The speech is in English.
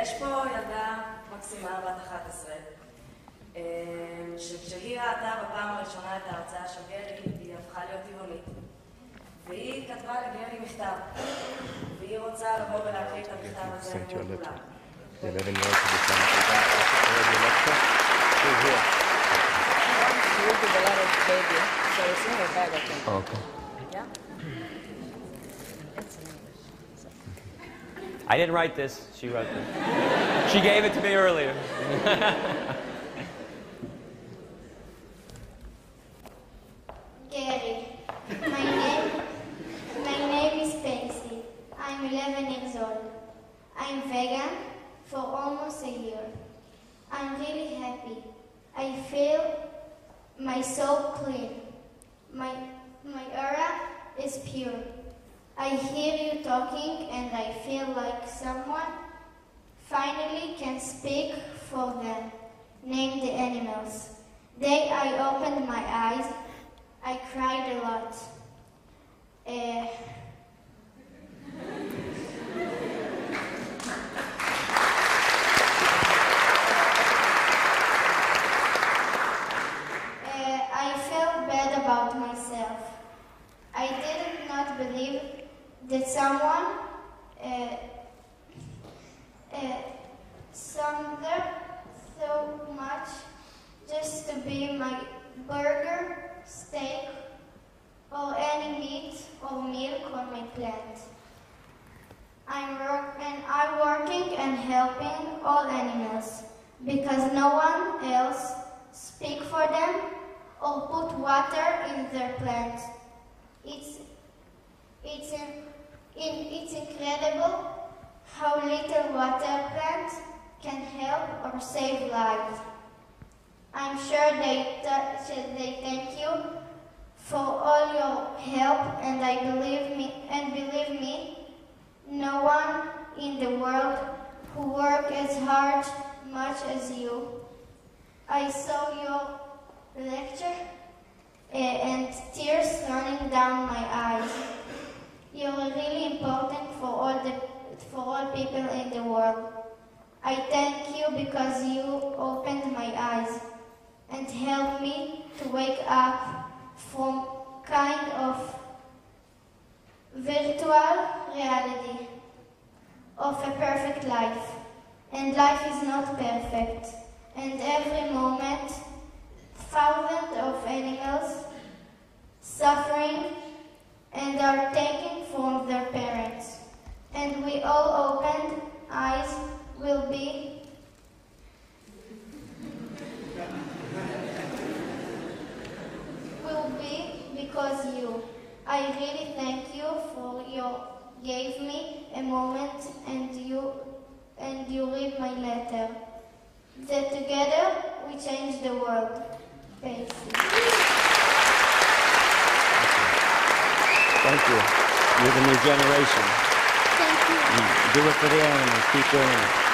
יש פה ילדה מקסימה בת 11, שכשהיא ראתה בפעם הראשונה את ההרצאה של גרי, היא הפכה להיות טבעונית. והיא כתבה לגרי מכתב, והיא רוצה לבוא ולהקריא את המכתב הזה מול כולם. 11 years to become already a lecture. She's here. She will give a lot of baby, so it's in her bag, I think. Oh, okay. Yeah? I didn't write this. She wrote this. She gave it to me earlier. Gary, my name is Pacey. I'm 11 years old. I'm vegan for almost a year. I'm really happy. I feel my soul clean. My aura is pure. I hear you talking and I feel like someone finally can speak for them. Name the animals. Day I opened my eyes, I cried a lot. I felt bad about myself. I did not believe that someone somewhere so much just to be my burger, steak, or any meat or milk on my plate. I'm working and helping all animals because no one else speak for them or put water in their plants. It's incredible how little water plants can help or save lives. I'm sure they thank you for all your help, and believe me, no one in the world who works as hard much as you. I saw your lecture and tears running down my eyes. You're really important for all people in the world. I thank you because you opened my eyes and helped me to wake up from kind of virtual reality of a perfect life. And life is not perfect. And every moment, thousands of animals suffering and are taken from their parents. And we all opened eyes will be because you. I really thank you for you gave me a moment and you read my letter. That together we change the world. Thank you. Thank you. You're the new generation. Thank you. Do it for the animals. Keep doing it.